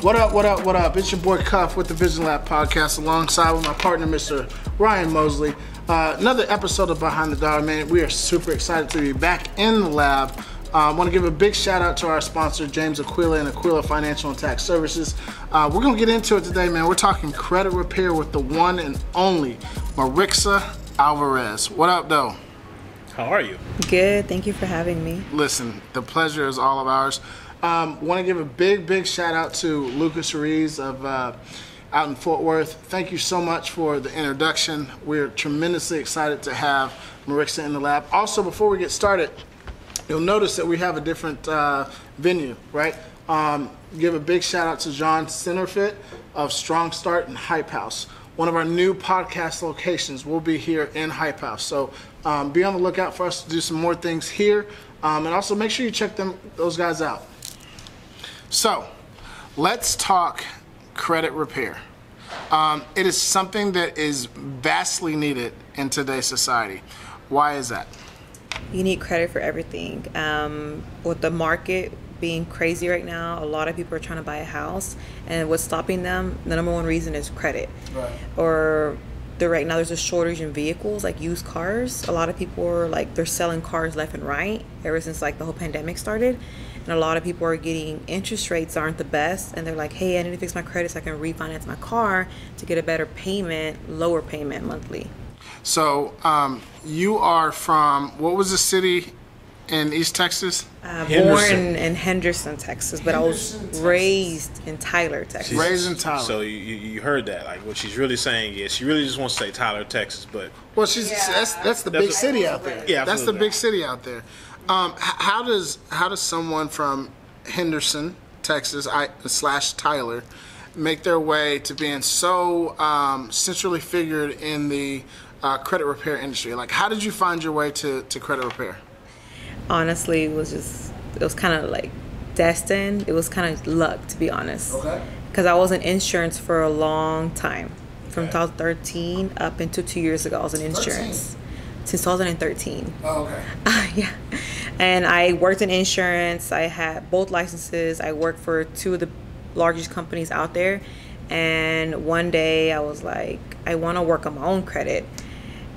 What up, what up, what up? It's your boy Cuff with the TheVisionLab podcast alongside with my partner, Mr. Ryan Mosley. Another episode of Behind the Dollar, man. We are super excited to be back in the lab. I want to give a big shout out to our sponsor, James Aquila and Aquila Financial and Tax Services. We're going to get into it today, man. We're talking credit repair with the one and only Marixa Alvarez. What up, though? How are you? Good. Thank you for having me. Listen, the pleasure is all of ours. Want to give a big shout out to Lucas Ruiz of out in Fort Worth. Thank you so much for the introduction. We're tremendously excited to have Marixa in the lab. Also, before we get started, you'll notice that we have a different venue, right? Give a big shout out to John Centerfit of Strong Start and Hype House. One of our new podcast locations will be here in Hype House. So be on the lookout for us to do some more things here. And also make sure you check those guys out. So let's talk credit repair. It is something that is vastly needed in today's society. Why is that? You need credit for everything. With the market being crazy right now, a lot of people are trying to buy a house, and what's stopping them, the number one reason is credit. Right. Or right now there's a shortage in vehicles, like used cars. A lot of people are they're selling cars left and right ever since the whole pandemic started. And a lot of people are getting interest rates aren't the best, and they're like, hey, I need to fix my credit so I can refinance my car to get a better payment, lower payment monthly. So you are from, what was the city in East Texas? Born in Henderson, Texas, but I was raised in Tyler, Texas. Raised in Tyler. So you heard that. What she's really saying is she really just wants to say Tyler, Texas, but... Well, that's the big city out there. Yeah, that's the big city out there. How does someone from Henderson, Texas, / Tyler, make their way to being so centrally figured in the credit repair industry? How did you find your way to credit repair? Honestly, it was kind of destined. It was kind of luck, to be honest. Okay. Because I was in insurance for a long time, from 2013 up until 2 years ago. I was in insurance. 13? Since 2013. Oh, okay. Yeah. And I worked in insurance. I had both licenses. I worked for two of the largest companies out there. And one day I was like, I want to work on my own credit.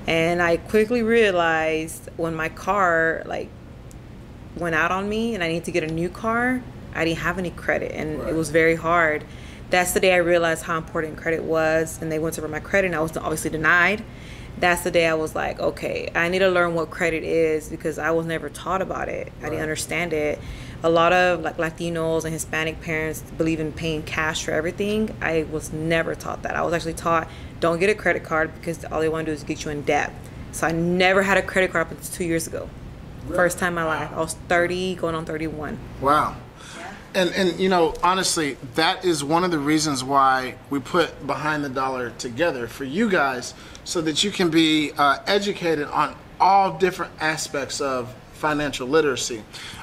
And I quickly realized when my car went out on me and I needed to get a new car, I didn't have any credit, and It was very hard. That's the day I realized how important credit was, and they went over my credit, and I was obviously denied. That's the day I was like, okay, I need to learn what credit is, because I was never taught about it. I didn't understand it. A lot of Latinos and Hispanic parents believe in paying cash for everything. I was never taught that. I was actually taught, don't get a credit card because all they want to do is get you in debt. So I never had a credit card until 2 years ago. Really? First time in my life. I was 30, going on 31. Wow. And honestly, that is one of the reasons why we put Behind the Dollar together for you guys, so that you can be educated on all different aspects of financial literacy.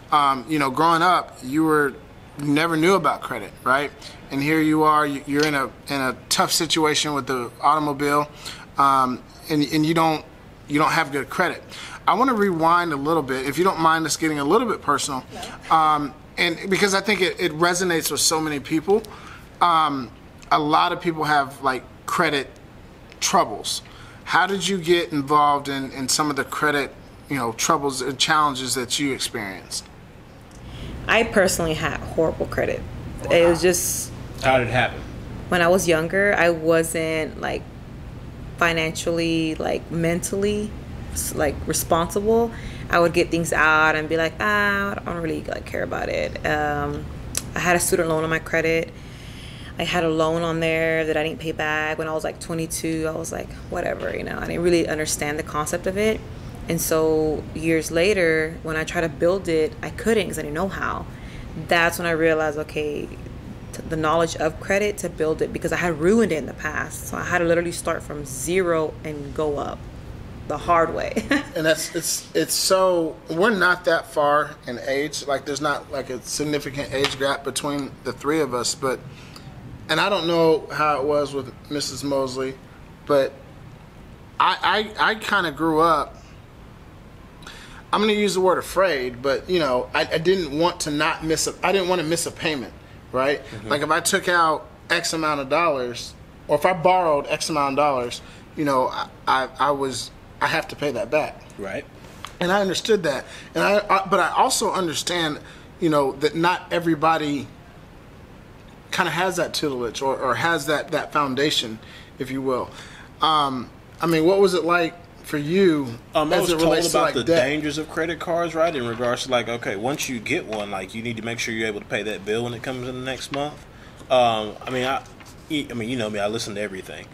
Growing up, you never knew about credit, right? And here you are, you're in a tough situation with the automobile, and you don't have good credit. I want to rewind a little bit, if you don't mind us getting a little bit personal. And because I think it resonates with so many people. A lot of people have credit troubles. How did you get involved in some of the credit, troubles and challenges that you experienced? I personally had horrible credit. Wow. It was just... How did it happen? When I was younger, I wasn't financially, mentally responsible. I would get things out and be like, I don't really care about it. I had a student loan on my credit. I had a loan on there that I didn't pay back when I was 22. I was like, whatever, I didn't really understand the concept of it. And so years later, when I tried to build it, I couldn't because I didn't know how. That's when I realized, okay, the knowledge of credit to build it, because I had ruined it in the past. So I had to literally start from zero and go up the hard way. And it's so, we're not that far in age. There's not a significant age gap between the three of us, and I don't know how it was with Mrs. Mosley, but I kind of grew up, I'm going to use the word afraid, but I didn't want to miss a payment, right? Like if I took out X amount of dollars, or if I borrowed X amount of dollars, you know, I have to pay that back. Right. And I understood that. And but I also understand, you know, that not everybody kind of has that tutelage or has that foundation, if you will. I mean, what was it like for you I was as it told relates about to like the debt? dangers of credit cards, right? In regards to like, okay, once you get one, like you need to make sure you're able to pay that bill when it comes in the next month. I mean, you know me, I listen to everything.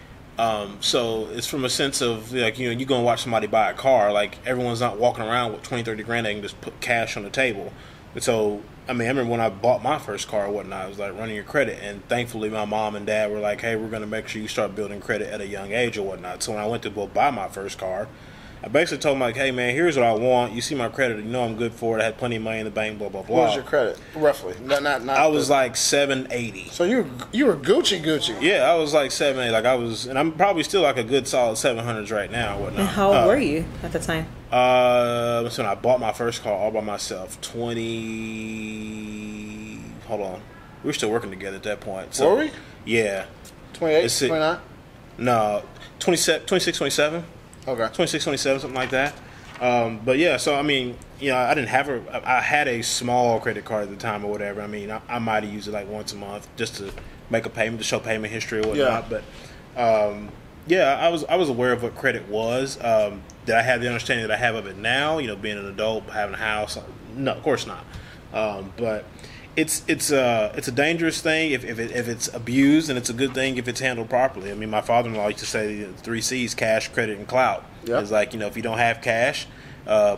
So it's from a sense of like, you know, you go and watch somebody buy a car, like everyone's not walking around with 20, 30 grand. They can just put cash on the table. And so, I mean, I remember when I bought my first car or whatnot, I was like running your credit. And thankfully my mom and dad were like, hey, we're going to make sure you start building credit at a young age or whatnot. So when I went to go buy my first car, I basically told them like, hey man, here's what I want. You see my credit, you know I'm good for it. I had plenty of money in the bank, blah, blah, blah. What was your credit, roughly? Not I was like 780. So you were Gucci. Yeah, I was like 780. Like I was, and I'm probably still like a good solid 700s right now or whatnot. And how old were you at the time? So when I bought my first car all by myself, 20. Hold on, we were still working together at that point. So, were we? Yeah. 28, 29? No, 26, 27. Okay. 26, 27, something like that. But yeah, so I mean, you know, I didn't have I had a small credit card at the time or whatever. I mean, I might have used it like once a month just to make a payment, to show payment history or whatnot. Yeah. But yeah, I was aware of what credit was. Did I have the understanding that I have of it now? You know, being an adult, having a house? No, of course not. But it's a dangerous thing if it's abused, and it's a good thing if it's handled properly. I mean, my father-in-law used to say the 3 C's: cash, credit, and clout. Yep. It's like, you know, if you don't have cash,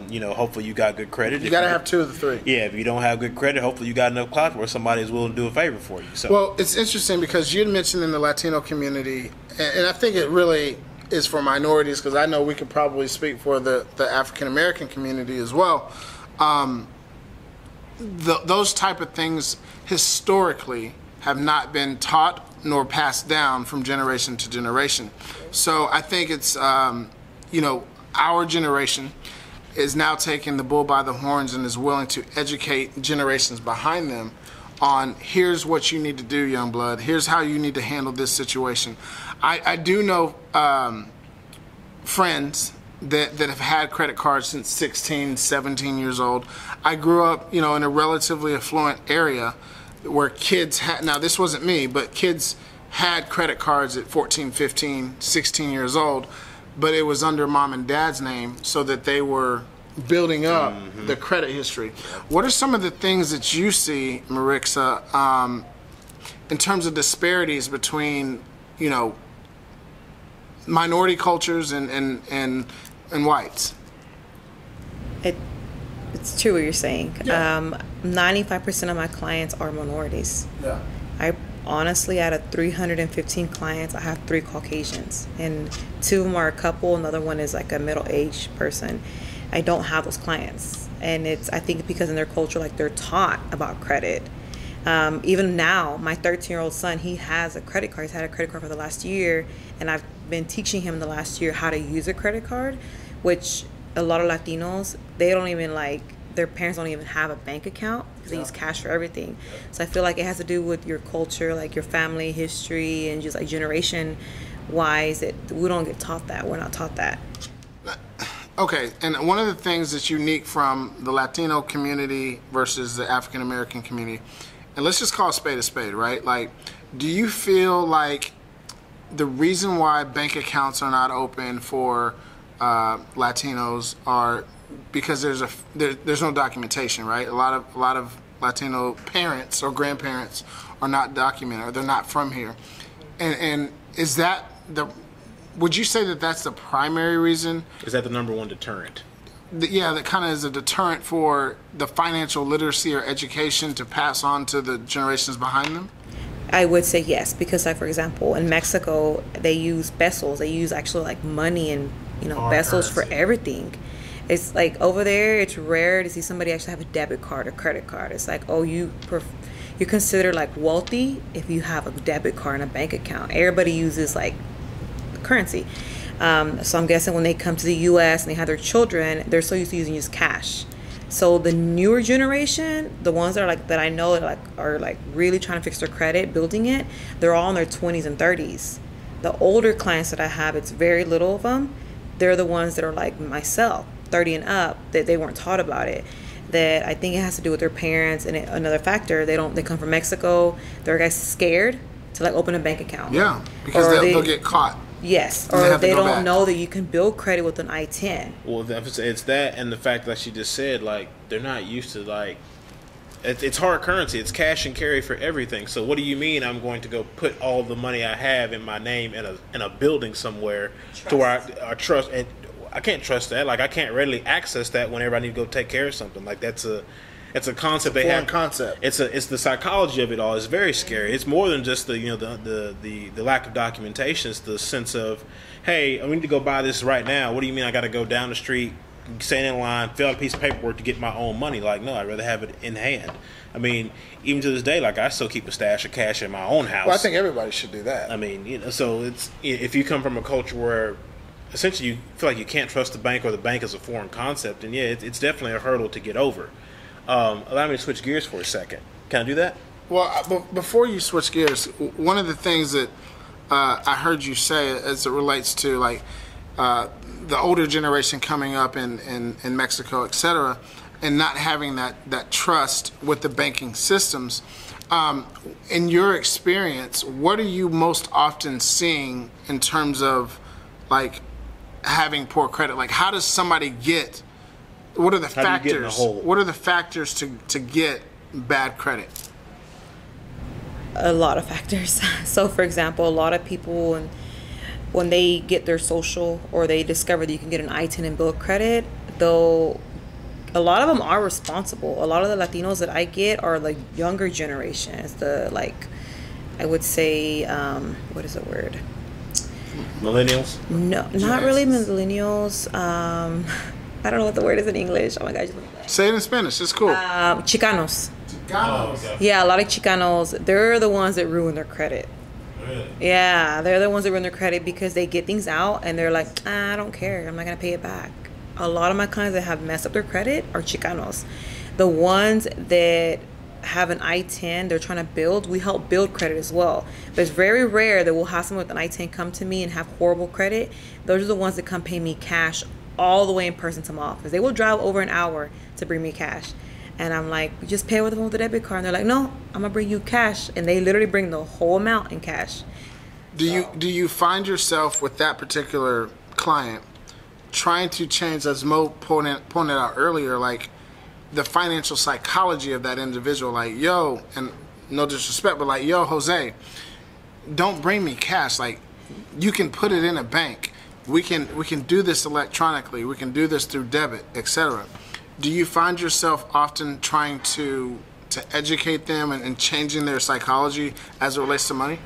you know, hopefully you got good credit. You got to have 2 of the 3. Yeah, if you don't have good credit, hopefully you got enough clout where somebody is willing to do a favor for you. So, well, it's interesting because you had mentioned in the Latino community, and I think it really is for minorities, because I know we could probably speak for the African American community as well. Those type of things historically have not been taught nor passed down from generation to generation. So I think it's, you know, our generation is now taking the bull by the horns and is willing to educate generations behind them on, here's what you need to do, young blood. Here's how you need to handle this situation. I do know friends that have had credit cards since 16, 17 years old. I grew up, you know, in a relatively affluent area where kids had, now this wasn't me, but kids had credit cards at 14, 15, 16 years old, but it was under mom and dad's name so that they were building up the credit history. What are some of the things that you see, Marixa, in terms of disparities between, you know, minority cultures and whites? It's true what you're saying. Yeah. 95% of my clients are minorities. Yeah. I honestly, out of 315 clients, I have 3 Caucasians, and 2 of them are a couple. Another one is like a middle-aged person. I don't have those clients, and I think because in their culture, like, they're taught about credit. Even now, my 13-year-old son, he has a credit card. He's had a credit card for the last year, and I've been teaching him the last year how to use a credit card, which a lot of Latinos, they don't even, like, their parents don't even have a bank account because they use cash for everything. So I feel like it has to do with your culture, like your family history, and just like generation wise, that we don't get taught that. We're not taught that. Okay, and one of the things that's unique from the Latino community versus the African American community, and let's just call a spade, right? Like, do you feel like the reason why bank accounts are not open for Latinos are because there's no documentation, right? A lot of Latino parents or grandparents are not documented, or they're not from here, and is that would you say that that's the primary reason? is that the number one deterrent? Yeah, that kind of is a deterrent for the financial literacy or education to pass on to the generations behind them? I would say yes, because like, for example, in Mexico, they use pesos. They use actually like money and, you know, pesos for everything. It's like over there, it's rare to see somebody actually have a debit card or credit card. It's like, oh, you're considered like wealthy if you have a debit card and a bank account. Everybody uses like currency. So I'm guessing when they come to the U.S. and they have their children, they're so used to using just cash. So the newer generation, the ones that are like that I know that are really trying to fix their credit, building it, they're all in their 20s and 30s. The older clients that I have, it's very little of them. They're the ones that are like myself, 30 and up, that they weren't taught about it. That I think it has to do with their parents, and another factor, they come from Mexico. They're guys scared to like open a bank account. Yeah, because they'll get caught. Yes, or they don't know that you can build credit with an I-10. Well, it's that, and the fact that she just said, like, they're not used to, like, it's hard currency. It's cash and carry for everything. So what do you mean I'm going to go put all the money I have in my name in a building somewhere to where I trust, and I can't trust that. Like, I can't readily access that whenever I need to go take care of something. Like, it's a concept they have. Concept. It's the psychology of it all. It's very scary. It's more than just the lack of documentation. It's the sense of, hey, I need to go buy this right now. What do you mean I got to go down the street, stand in line, fill out a piece of paperwork to get my own money? Like, no, I'd rather have it in hand. I mean, even to this day, like, I still keep a stash of cash in my own house. Well, I think everybody should do that. I mean, so it's, if you come from a culture where essentially you feel like you can't trust the bank, or the bank is a foreign concept, and yeah, it's definitely a hurdle to get over. Allow me to switch gears for a second. Can I do that? Well, before you switch gears, one of the things that I heard you say as it relates to like the older generation coming up in Mexico, etc., and not having that trust with the banking systems. In your experience, what are you most often seeing in terms of like having poor credit? Like, how does somebody get? What are the factors? What are the factors to get bad credit? A lot of factors. So, for example, a lot of people, when they get their social, or they discover that you can get an I-10 and build credit, though a lot of them are responsible. A lot of the Latinos that I get are like younger generations. I would say, what is the word? Millennials? No, not really millennials. I don't know what the word is in English. Oh my gosh. Say it in Spanish. It's cool. Chicanos. Chicanos. Okay. Yeah, a lot of Chicanos. They're the ones that ruin their credit. Really? Yeah, they're the ones that ruin their credit because they get things out and they're like, I don't care. I'm not going to pay it back. A lot of my clients that have messed up their credit are Chicanos. The ones that have an I-10 they're trying to build, we help build credit as well. But it's very rare that we'll have someone with an I-10 come to me and have horrible credit. Those are the ones that come pay me cash all the way in person to my office. They will drive over an hour to bring me cash. And I'm like, just pay with a debit card. And they're like, no, I'm going to bring you cash. And they literally bring the whole amount in cash. Do you find yourself with that particular client trying to change, as Mo pointed out earlier, like the financial psychology of that individual? Like, yo, and no disrespect, but like, yo, Jose, don't bring me cash. Like, you can put it in a bank. We can do this electronically. We can do this through debit, etc. Do you find yourself often trying to educate them and changing their psychology as it relates to money?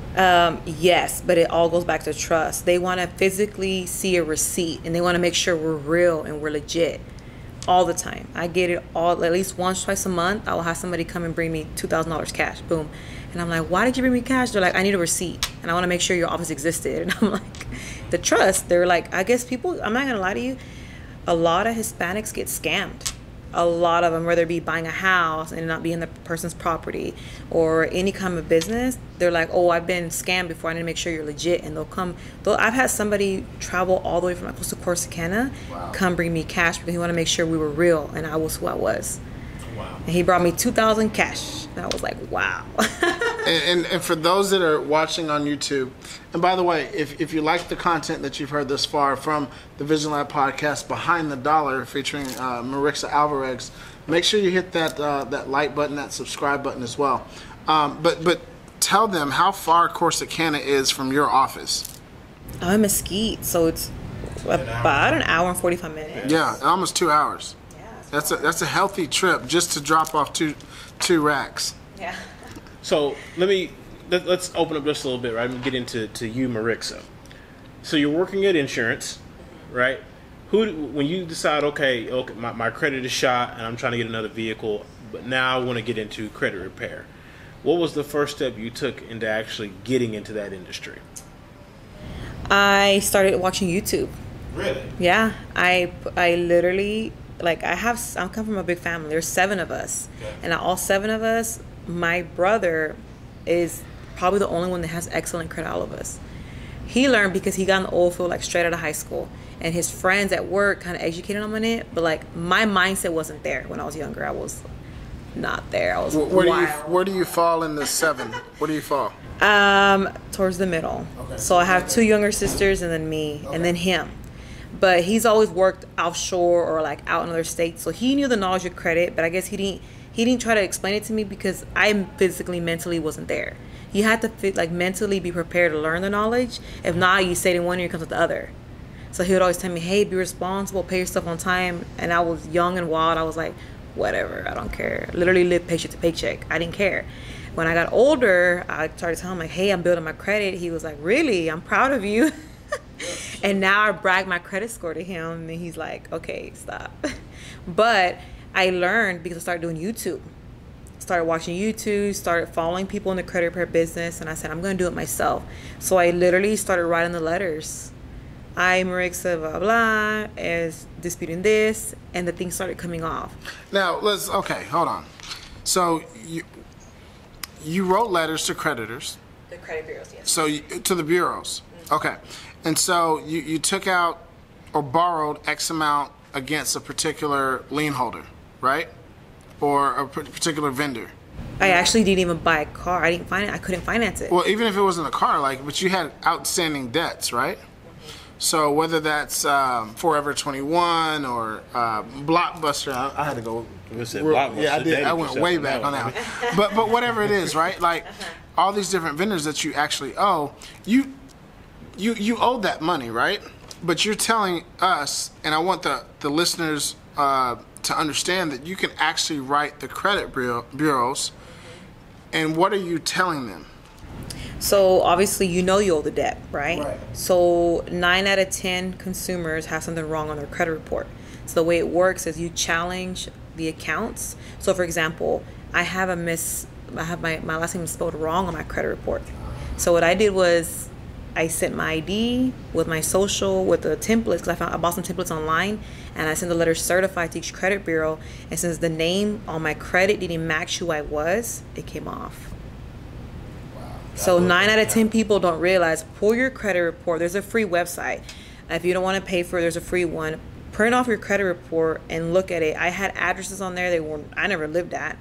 Yes, but it all goes back to trust. They want to physically see a receipt, and they want to make sure we're real and we're legit all the time. I get it all, at least once, twice a month. I will have somebody come and bring me $2,000 cash. Boom. And I'm like, why did you bring me cash? They're like, I need a receipt, and I want to make sure your office existed. And I'm like, the trust. They're like, I guess people, I'm not going to lie to you, a lot of Hispanics get scammed. A lot of them, whether it be buying a house and not being the person's property or any kind of business, they're like, oh, I've been scammed before. I need to make sure you're legit. And they'll come. I've had somebody travel all the way from Costa Corsicana, come bring me cash because he wanted to make sure we were real and I was who I was. Wow. And he brought me $2,000 cash. And I was like, wow. and for those that are watching on YouTube, and by the way, if you like the content that you've heard thus far from the TheVisionLab podcast, Behind the Dollar, featuring Marixa Alvarez, make sure you hit that like button, that subscribe button as well. But tell them how far Corsicana is from your office. I'm in Mesquite, so it's about an hour and 45 minutes. Yeah, almost 2 hours. That's a healthy trip just to drop off two racks. Yeah. So let's open up just a little bit, right? And get into you, Marixa. So you're working at insurance, right? When you decide, okay, my credit is shot and I'm trying to get another vehicle, but now I want to get into credit repair. What was the first step you took into actually getting into that industry? I started watching YouTube. Really? Yeah, I literally like I'm come from a big family. There's 7 of us, and all 7 of us, my brother is probably the only one that has excellent credit. All of us. He learned because he got in the oil field like straight out of high school, and his friends at work kind of educated him on it. But like my mindset wasn't there when I was younger. I was not there. I was where do you fall in the 7? Where do you fall? Towards the middle. Okay. So I have 2 younger sisters and then me and then him. But he's always worked offshore or like out in other states, so he knew the knowledge of credit. But I guess he didn't try to explain it to me because I physically, mentally wasn't there. You had to mentally be prepared to learn the knowledge. If not, you say it in one ear, comes with the other. So he would always tell me, "Hey, be responsible, pay your stuff on time." And I was young and wild. I was like, whatever, I don't care. Literally live paycheck to paycheck. I didn't care. When I got older, I started telling him like, "Hey, I'm building my credit." He was like, "Really? I'm proud of you." And now I brag my credit score to him, and he's like, "Okay, stop." But I learned because I started doing YouTube. Started watching YouTube, started following people in the credit repair business, and I said, I'm going to do it myself. So I literally started writing the letters. I, Marixa, blah, blah, is disputing this, and the things started coming off. Now, hold on. So you wrote letters to creditors. The credit bureaus, yes. So to the bureaus. Mm-hmm. Okay. And so you took out or borrowed X amount against a particular lien holder, right? Or a particular vendor. I actually didn't even buy a car. I couldn't finance it. Well, even if it wasn't a car, but you had outstanding debts, right? So whether that's Forever 21 or Blockbuster, I had to go. Yeah, I did. I went way back on that. But whatever it is, right? Like all these different vendors that you actually owe, you owe that money, right? But you're telling us, and I want the listeners to understand that you can actually write the credit bureaus. And what are you telling them? So obviously you owe the debt, right? So 9 out of 10 consumers have something wrong on their credit report. So the way it works is you challenge the accounts. So for example, I have my last name spelled wrong on my credit report. So what I did was I sent my ID with my social with the templates, because I bought some templates online, and I sent the letter certified to each credit bureau. And since the name on my credit didn't match who I was, it came off. So 9 out of 10 people don't realize, pull your credit report. There's a free website. If you don't want to pay for it, there's a free one. Print off your credit report and look at it. I had addresses on there I never lived at.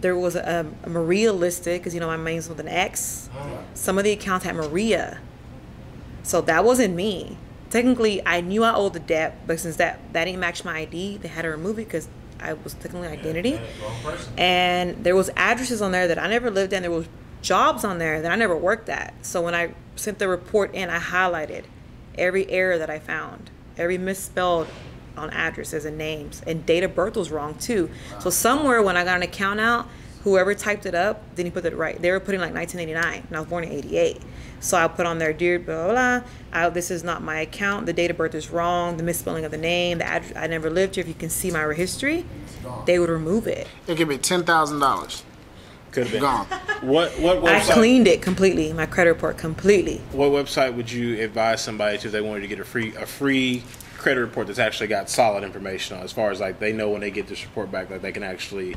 There was a Maria listed because, my name's with an X. Some of the accounts had Maria. So that wasn't me. Technically, I knew I owed the debt, but since that didn't match my ID, they had to remove it because I was technically identity. And there was addresses on there that I never lived in. There was jobs on there that I never worked at. So when I sent the report in, I highlighted every error that I found, every misspelled on addresses and names, and date of birth was wrong too. So somewhere when I got an account out, whoever typed it up didn't put it right. They were putting like 1989, and I was born in 88. So I put on there, dear blah, blah, blah. This is not my account. The date of birth is wrong. The misspelling of the name, the address, I never lived here. If you can see my history, they would remove it. It could be $10,000. Could have been gone. What website? I cleaned it completely, my credit report completely. What website would you advise somebody to if they wanted to get a free credit report that's actually got solid information on, as far as like they know when they get this report back that they can actually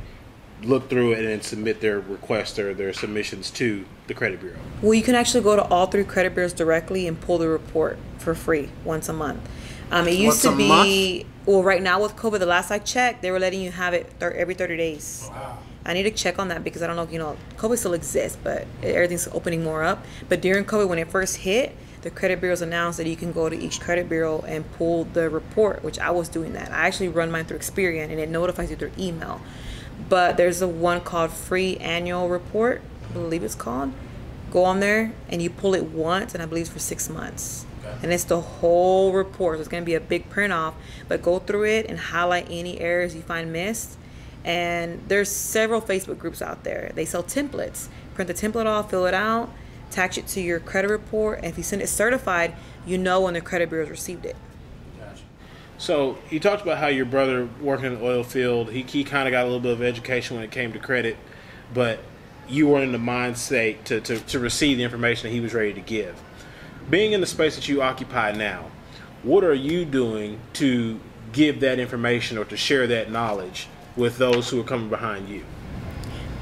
look through it and submit their requests or their submissions to the credit bureau? Well, you can actually go to all 3 credit bureaus directly and pull the report for free once a month. It used to be, well, right now with COVID, the last I checked, they were letting you have it every 30 days. Wow. I need to check on that because I don't know, COVID still exists, but everything's opening more up. But during COVID, when it first hit, the credit bureaus announced that you can go to each credit bureau and pull the report, which I was doing that. I actually run mine through Experian, and it notifies you through email. But there's a one called Free Annual Report, I believe it's called. Go on there, and you pull it once, and I believe it's for 6 months. Okay. And it's the whole report. So it's going to be a big print off, but go through it and highlight any errors you find missed. And there's several Facebook groups out there. They sell templates. Print the template off, fill it out, attach it to your credit report, and if you send it certified, when the credit bureaus received it. Gotcha. So you talked about how your brother working in the oil field, he kind of got a little bit of education when it came to credit, but you weren't in the mindset to receive the information that he was ready to give. Being in the space that you occupy now, what are you doing to give that information or to share that knowledge with those who are coming behind you?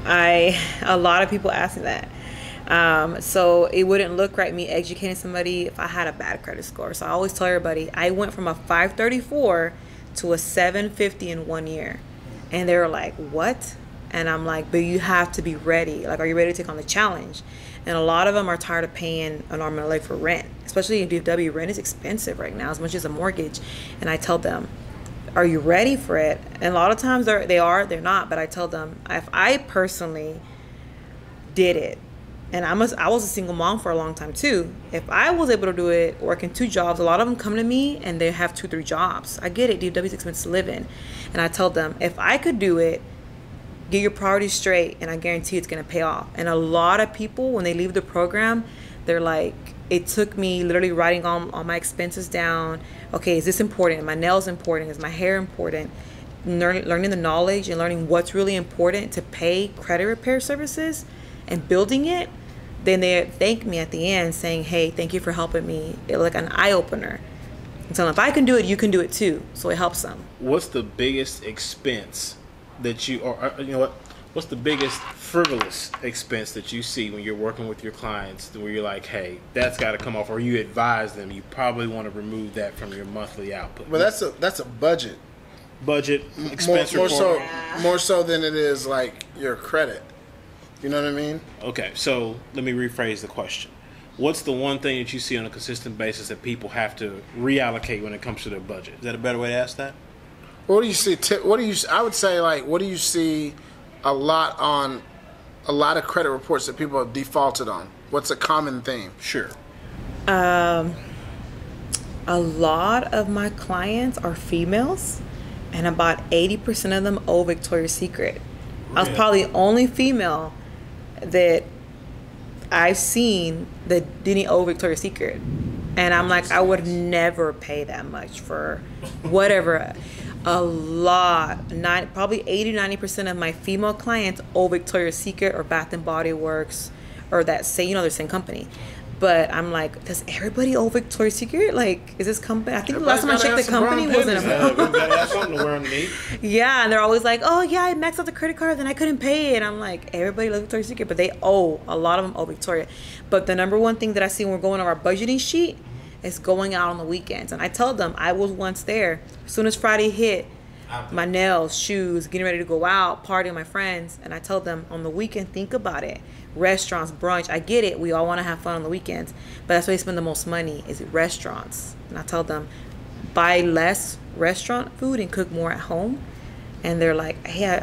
A lot of people ask me that. So it wouldn't look right me educating somebody if I had a bad credit score. So I always tell everybody I went from a 534 to a 750 in 1 year. And they were like, what? And I'm like, but you have to be ready. Like, are you ready to take on the challenge? And a lot of them are tired of paying an arm and a leg for rent. Especially in DFW, rent is expensive right now, as much as a mortgage. And I tell them, are you ready for it? And a lot of times they're not. But I tell them, if I personally did it, and I was a single mom for a long time too. If I was able to do it, working 2 jobs, a lot of them come to me and they have 2, 3 jobs. I get it, DFW is expensive to live in. And I tell them, if I could do it, get your priorities straight, and I guarantee it's gonna pay off. And a lot of people, when they leave the program, they're like, it took me literally writing all my expenses down. Okay, is this important? Are my nails important? Is my hair important? Learning the knowledge and learning what's really important to pay credit repair services and building it. Then they thank me at the end saying, hey, thank you for helping me. It's like an eye-opener. So if I can do it, you can do it too. So it helps them. What's the biggest expense that you, or you know what, what's the biggest frivolous expense that you see when you're working with your clients where you're like, hey, that's got to come off, or you advise them, you probably want to remove that from your monthly output? Well, that's a budget expense more more so than it is like your credit. You know what I mean? Okay, so let me rephrase the question. What's the one thing that you see on a consistent basis that people have to reallocate when it comes to their budget? Is that a better way to ask that? What do you see? I would say, like, what do you see a lot of credit reports that people have defaulted on? What's a common theme? Sure. A lot of my clients are females, and about 80% of them owe Victoria's Secret. Really? I was probably the only female that I've seen that didn't owe Victoria's Secret. And I'm like, I would never pay that much for whatever. A lot, probably 80-90% of my female clients owe Victoria's Secret or Bath and Body Works or that the same company. But I'm like, does everybody owe Victoria's Secret? Like, is this company? I think the last time I checked, the company wasn't That's something to wear underneath. Yeah, and they're always like, oh yeah, I maxed out the credit card, then I couldn't pay it. And I'm like, everybody loves Victoria's Secret, but a lot of them owe Victoria. But the number one thing that I see when we're going on our budgeting sheet is going out on the weekends. And I tell them, I was once there. As soon as Friday hit, my nails, shoes, getting ready to go out, partying with my friends. And I tell them, on the weekend, think about it. Restaurants, brunch, I get it. We all want to have fun on the weekends. But that's where they spend the most money, is restaurants. And I tell them, buy less restaurant food and cook more at home. And they're like, hey,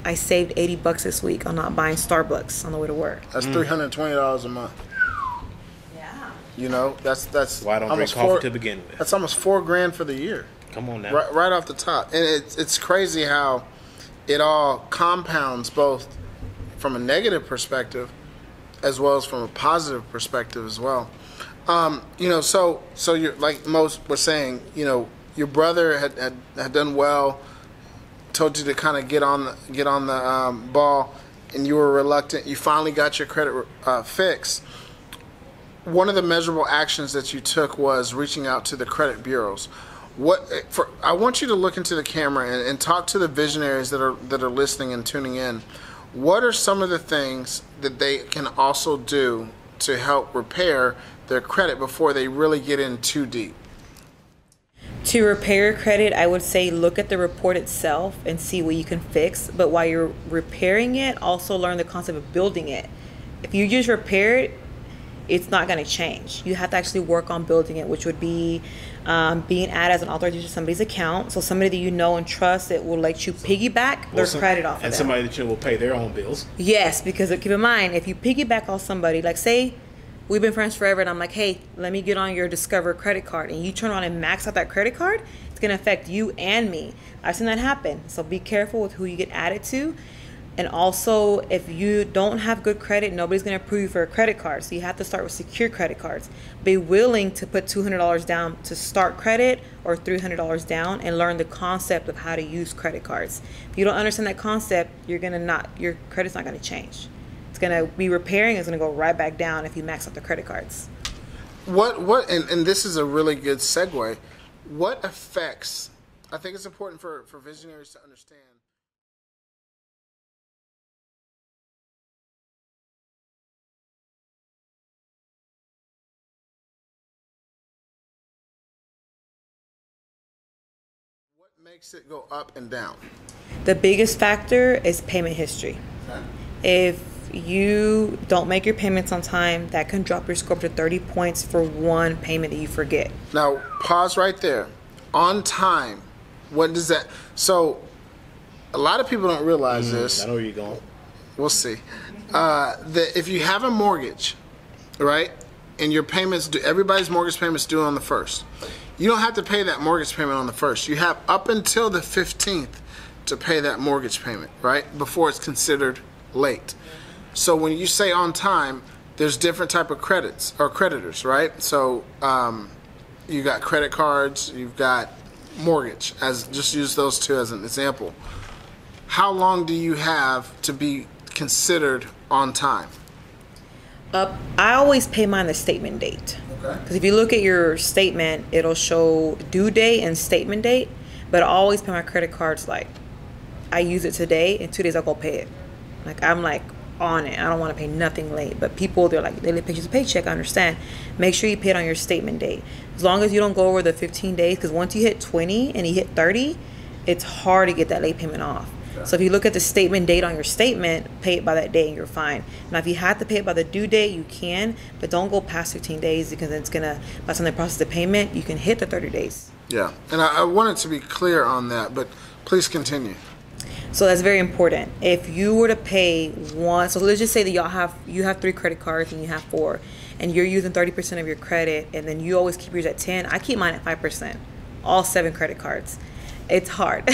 I saved $80 this week on not buying Starbucks on the way to work. That's $320 a month. You know, that's why I don't drink coffee to begin with. That's almost $4,000 for the year. Come on now, right off the top, and it's crazy how it all compounds both from a negative perspective as well as from a positive perspective as well. You know, so you're like most were saying. You know, your brother had done well, told you to kind of get on the ball, and you were reluctant. You finally got your credit fixed. One of the measurable actions that you took was reaching out to the credit bureaus. I want you to look into the camera and talk to the visionaries that are listening and tuning in. What are some of the things that they can also do to help repair their credit before they really get in too deep? To repair credit, I would say look at the report itself and see what you can fix. But while you're repairing it, also learn the concept of building it. If you just repair it, it's not going to change. You have to actually work on building it, which would be being added as an authorization to somebody's account. So somebody that you know and trust that will let you piggyback their credit off of them. And somebody that you know will pay their own bills. Yes, because keep in mind, if you piggyback off somebody, like say we've been friends forever and I'm like, hey, let me get on your Discover credit card, and you turn on and max out that credit card, it's going to affect you and me. I've seen that happen. So be careful with who you get added to. And also, if you don't have good credit, nobody's going to approve you for a credit card. So you have to start with secure credit cards. Be willing to put $200 down to start credit or $300 down and learn the concept of how to use credit cards. If you don't understand that concept, your credit's not going to change. It's going to be repairing. It's going to go right back down if you max out the credit cards. And this is a really good segue. What affects I think it's important for visionaries to understand. What makes it go up and down? The biggest factor is payment history. Okay. If you don't make your payments on time, that can drop your score up to 30 points for one payment that you forget. Now, pause right there. On time, what does that... So, a lot of people don't realize this. I know where you're going. We'll see. That if you have a mortgage, right, and your payments, everybody's mortgage payments due on the 1st, you don't have to pay that mortgage payment on the 1st. You have up until the 15th to pay that mortgage payment, right, before it's considered late. So when you say on time, there's different type of credits or creditors, right? So you got credit cards, you've got mortgage. As just use those two as an example. How long do you have to be considered on time? I always pay mine the statement date. Okay. Because if you look at your statement, it'll show due date and statement date. But I always pay my credit cards like I use it today, in 2 days I'll go pay it. Like I'm like on it. I don't want to pay nothing late. But people, they're like, daily paycheck to paycheck. I understand. Make sure you pay it on your statement date. As long as you don't go over the 15 days, because once you hit 20 and you hit 30, it's hard to get that late payment off. Okay. So if you look at the statement date on your statement, pay it by that day and you're fine. Now if you have to pay it by the due date, you can, but don't go past 15 days because it's gonna, by the time they process the payment, you can hit the 30 days. Yeah, and I wanted to be clear on that, but please continue. So that's very important. If you were to pay one, so let's just say that you have 3 credit cards and you have 4, and you're using 30% of your credit, and then you always keep yours at 10. I keep mine at 5%, all 7 credit cards. It's hard,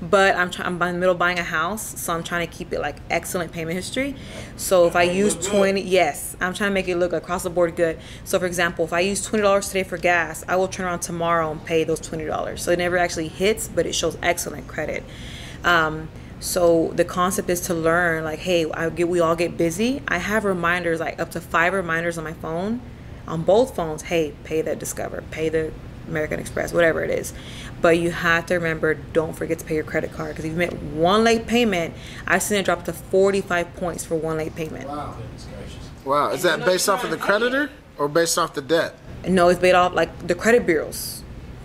but I'm in the middle of buying a house, so I'm trying to keep it like excellent payment history. So if I use 20, yes, I'm trying to make it look across the board good. So for example, if I use $20 today for gas, I will turn around tomorrow and pay those $20. So it never actually hits, but it shows excellent credit. So the concept is to learn, like, hey, we all get busy. I have reminders, like up to 5 reminders on my phone, on both phones. Hey, pay the Discover, pay the American Express, whatever it is. But you have to remember, don't forget to pay your credit card, because if you make one late payment, I've seen it drop to 45 points for one late payment. Wow. Wow. Is that based off of the creditor or based off the debt? No, it's based off like the credit bureaus.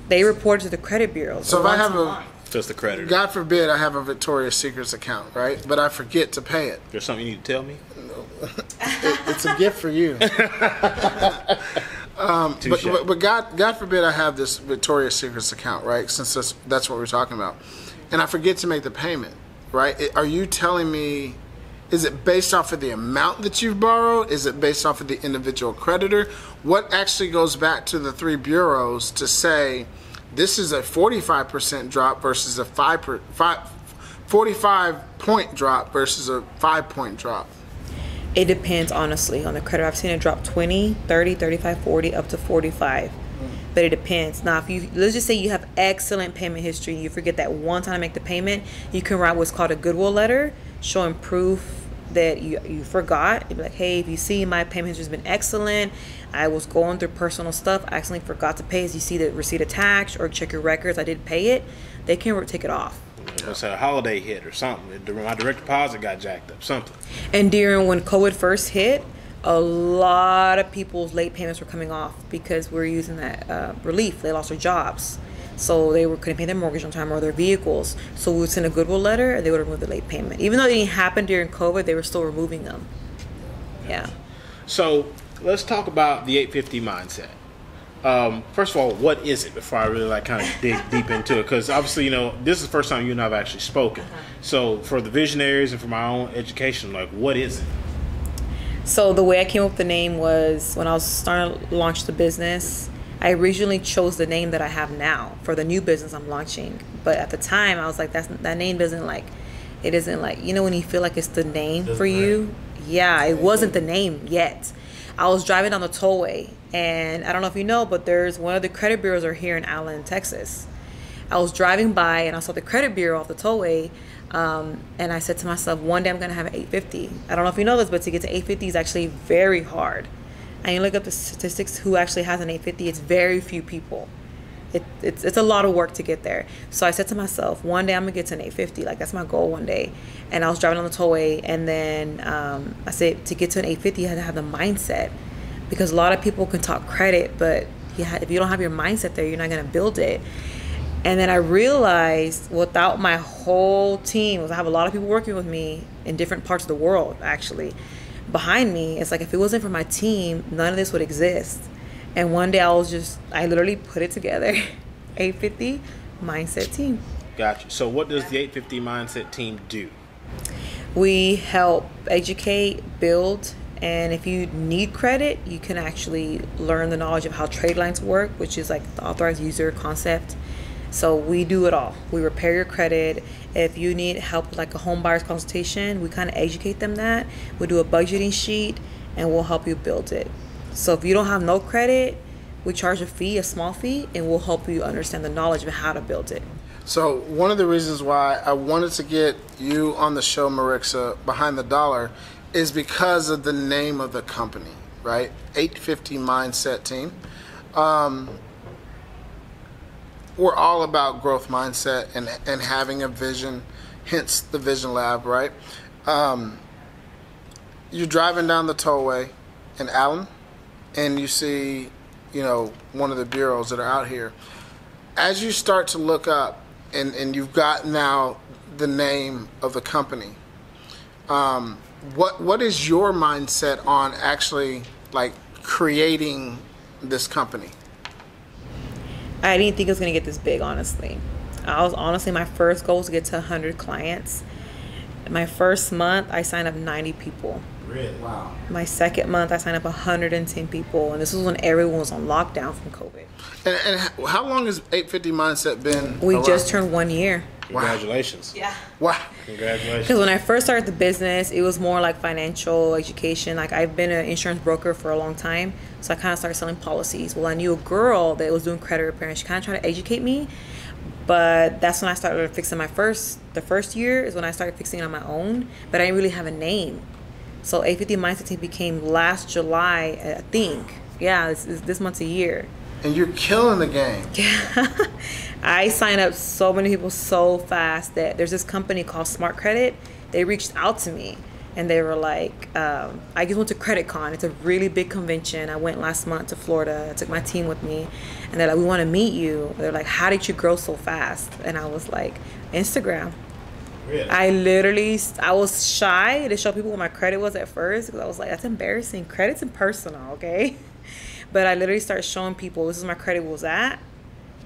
They report to the credit bureaus. So if I have just the creditor. God forbid I have a Victoria's Secrets account, right? But I forget to pay it. There's something you need to tell me? No. It's a gift for you. But God forbid I have this Victoria's Secrets account, right? Since that's what we're talking about. And I forget to make the payment, right? Are you telling me, is it based off of the amount that you've borrowed? Is it based off of the individual creditor? What actually goes back to the 3 bureaus to say, this is a 45% drop versus a 45-point drop versus a 5-point drop? It depends, honestly, on the credit. I've seen it drop 20, 30, 35, 40, up to 45. But it depends. Now, let's just say you have excellent payment history, you forget that one time to make the payment, you can write what's called a goodwill letter showing proof that you forgot. You'd be like, hey, if you see my payment history has been excellent, I was going through personal stuff, I accidentally forgot to pay. As you see the receipt attached, or check your records, I did pay it, they can take it off. It's a holiday hit or something. My direct deposit got jacked up, something. And during when COVID first hit, a lot of people's late payments were coming off because we're using that relief. They lost their jobs, so they couldn't pay their mortgage on time or their vehicles. So we would send a goodwill letter, and they would remove the late payment. Even though it didn't happen during COVID, they were still removing them. Yeah. So let's talk about the 850 mindset. First of all, what is it, before I really kind of dig deep into it? Because obviously, this is the first time you and I have actually spoken. So for the visionaries and for my own education, like, what is it? So the way I came up with the name was when I was starting to launch the business. I originally chose the name that I have now for the new business I'm launching. But at the time, I was like, that name isn't like, when you feel like it's the name for you. Yeah, it wasn't the name yet. I was driving down the tollway, and I don't know if you know, but there's one of the credit bureaus are here in Allen, Texas. I was driving by, and I saw the credit bureau off the tollway, and I said to myself, one day I'm going to have an 850. I don't know if you know this, but to get to 850 is actually very hard. And you look up the statistics who actually has an 850, it's very few people. It's a lot of work to get there. So I said to myself, one day I'm gonna get to an 850. Like, that's my goal one day. And I was driving on the tollway, and then I said, to get to an 850, you had to have the mindset, because a lot of people can talk credit, but if you don't have your mindset there, you're not gonna build it. And then I realized, without my whole team, I have a lot of people working with me in different parts of the world, actually, behind me. It's like, if it wasn't for my team, none of this would exist. And one day I literally put it together. 850 Mindset Team. Gotcha. So what does the 850 Mindset Team do? We help educate, build, and if you need credit, you can actually learn the knowledge of how trade lines work, which is like the authorized user concept. So we do it all. We repair your credit. If you need help with like a home buyer's consultation, we kind of educate them that. We do a budgeting sheet, and we'll help you build it. So if you don't have no credit, we charge a fee, a small fee, and we'll help you understand the knowledge of how to build it. So one of the reasons why I wanted to get you on the show, Marixa, Behind the Dollar, is because of the name of the company, right? 850 Mindset Team. We're all about growth mindset and having a vision, hence the Vision Lab, right? You're driving down the tollway in Allen, and you see, one of the bureaus that are out here. As you start to look up, and you've got now the name of the company, what is your mindset on actually like creating this company? I didn't think it was going to get this big, honestly. My first goal was to get to 100 clients. My first month, I signed up 90 people. Really? Wow. My second month, I signed up 110 people, and this was when everyone was on lockdown from COVID. And how long has 850 Mindset been We around? just turned 1 year. Congratulations. Yeah. Wow. Congratulations. Because when I first started the business, it was more like financial education. Like, I've been an insurance broker for a long time, so I kind of started selling policies. Well, I knew a girl that was doing credit repair, and she kind of tried to educate me. But that's when I started fixing the first year is when I started fixing it on my own, but I didn't really have a name. So 850 Mindset Team became last July, I think. Yeah, this month's a year. And you're killing the game. Yeah. I signed up so many people so fast that there's this company called Smart Credit. They reached out to me, and they were like, I just went to CreditCon. It's a really big convention. I went last month to Florida. I took my team with me, and they're like, we want to meet you. They're like, how did you grow so fast? And I was like, Instagram. Really? I was shy to show people what my credit was at first, because I was like, that's embarrassing. Credit's impersonal, okay? But I literally started showing people, this is where my credit was at.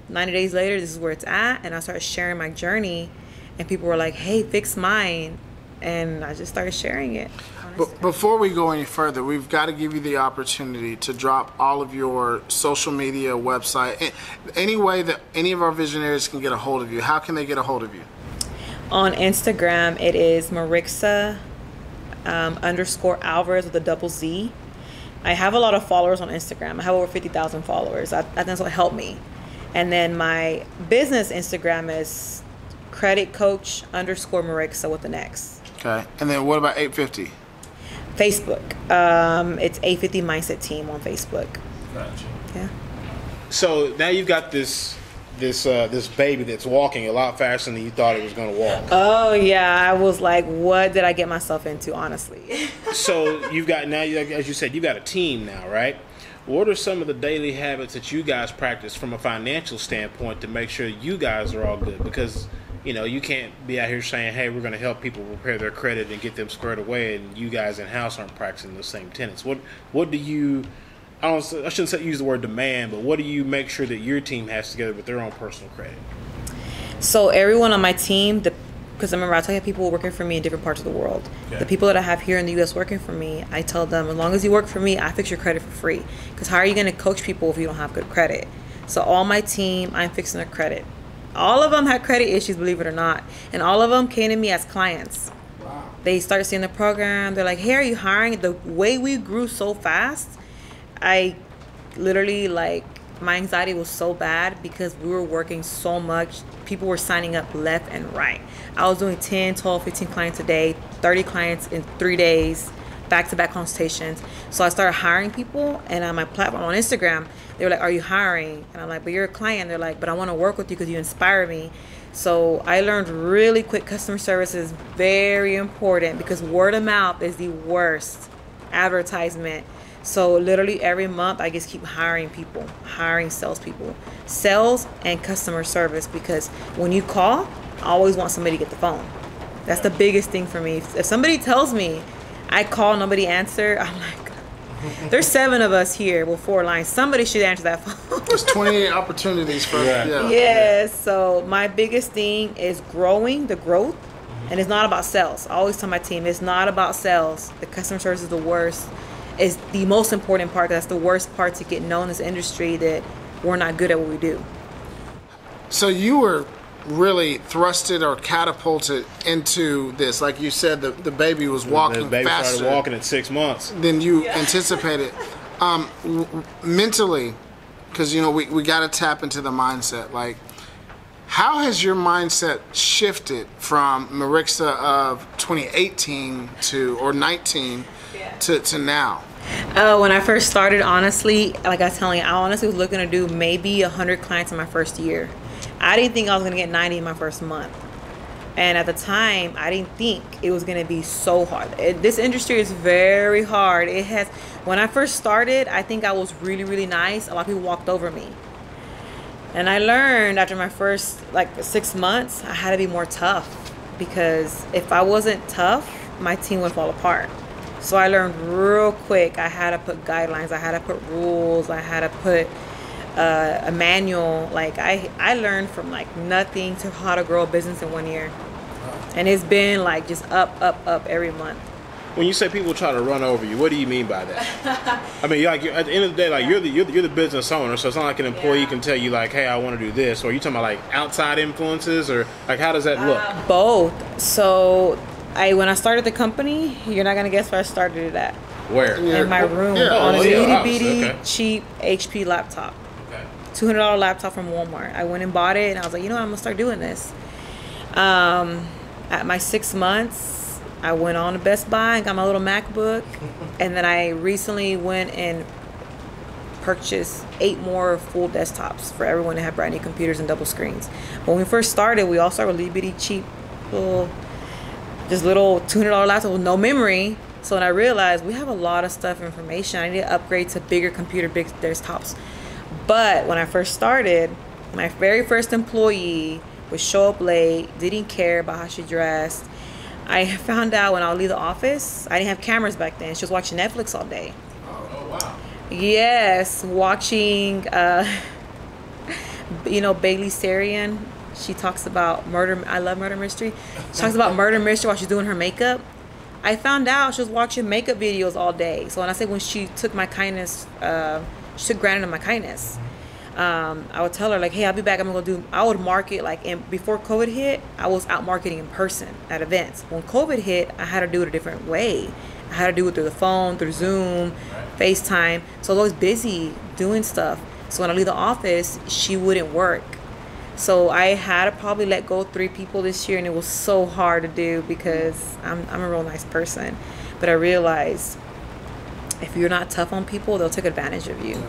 90 days later, this is where it's at. And I started sharing my journey, and people were like, hey, fix mine. And I just started sharing it. But before we go any further, we've got to give you the opportunity to drop all of your social media, website, any way that any of our visionaries can get a hold of you. How can they get a hold of you? On Instagram, it is Marixa _ Alvarez with a double Z. I have a lot of followers on Instagram. I have over 50,000 followers. That's what helped me. And then my business Instagram is credit coach _ Marixa with an X. Okay. And then what about 850? Facebook. It's 850 Mindset Team on Facebook. Gotcha. Yeah. So now you've got this baby that's walking a lot faster than you thought it was going to walk. Oh yeah, I was like, what did I get myself into, honestly? So you've got now, as you said, you've got a team now, right? What are some of the daily habits that you guys practice from a financial standpoint to make sure you guys are all good? Because you can't be out here saying, hey, we're going to help people repair their credit and get them squared away, and you guys in-house aren't practicing those same tenets. What do you, I shouldn't use the word demand, but what do you make sure that your team has together with their own personal credit? So everyone on my team, because remember I tell you people working for me in different parts of the world. Okay. The people that I have here in the U.S. working for me, I tell them, as long as you work for me, I fix your credit for free. Because how are you going to coach people if you don't have good credit? So all my team, I'm fixing their credit. All of them had credit issues, believe it or not. And all of them came to me as clients. Wow. They start seeing the program. They're like, hey, are you hiring? The way we grew so fast, I literally, my anxiety was so bad because we were working so much. People were signing up left and right. I was doing 10, 12, 15 clients a day, 30 clients in 3 days, back-to-back consultations. So I started hiring people, and on my platform on Instagram, they were like, "Are you hiring?" And I'm like, "But you're a client." They're like, "But I want to work with you because you inspire me." So I learned really quick customer service is very important because word of mouth is the worst advertisement. So literally every month I just keep hiring people, hiring salespeople, sales and customer service, because when you call, I always want somebody to get the phone. That's the biggest thing for me. If somebody tells me I call, nobody answer, I'm like, there's 7 of us here with 4 lines. Somebody should answer that phone. There's 28 opportunities for Yes. So my biggest thing is the growth. And it's not about sales. I always tell my team, it's not about sales. The customer service is the worst. It's the most important part. That's the worst part to get known in this industry, that we're not good at what we do. So you were really thrusted or catapulted into this. Like you said, the baby was walking The baby faster started walking at 6 months. than you anticipated. Mentally, because, you know, we got to tap into the mindset. Like, how has your mindset shifted from Marixa of 2018 or 19 to now? When I first started, honestly, like I was telling you, I honestly was looking to do maybe 100 clients in my first year. I didn't think I was going to get 90 in my first month. And at the time, I didn't think it was going to be so hard. This industry is very hard. When I first started, I think I was really, really nice. A lot of people walked over me. And I learned after my first 6 months, I had to be more tough, because if I wasn't tough, my team would fall apart. So I learned real quick. I had to put guidelines. I had to put rules. I had to put a manual. Like I learned from nothing to how to grow a business in 1 year. And it's been just up every month. When you say people try to run over you, what do you mean by that? I mean, at the end of the day, you're the business owner, so it's not like an employee can tell you hey, I want to do this. Or are you talking about outside influences, or how does that look? Both. So when I started the company, you're not gonna guess where I started it at. Where? In my room on a itty bitty cheap HP laptop. Okay. $200 laptop from Walmart. I went and bought it, and I was like, you know what, I'm gonna start doing this. At my 6 months, I went on to Best Buy and got my little MacBook, and then I recently went and purchased 8 more full desktops for everyone to have brand new computers and double screens. When we first started, we all started with little bitty cheap little $200 laptop with no memory. So when I realized we have a lot of information, I need to upgrade to big desktops. But when I first started, my very first employee would show up late, didn't care about how she dressed. I found out when I would leave the office, I didn't have cameras back then. She was watching Netflix all day. Oh wow. Yes, watching, Bailey Sarian. She talks about murder. I love murder mystery. She talks about murder mystery while she's doing her makeup. I found out she was watching makeup videos all day. So when she took my kindness, she took granted of my kindness. I would tell her hey, I'll be back. I would market before COVID hit, I was out marketing in person at events. When COVID hit, I had to do it a different way. I had to do it through the phone, through Zoom, FaceTime. So I was always busy doing stuff. So when I leave the office, she wouldn't work. So I had to probably let go 3 people this year, and it was so hard to do because I'm a real nice person. But I realized if you're not tough on people, they'll take advantage of you.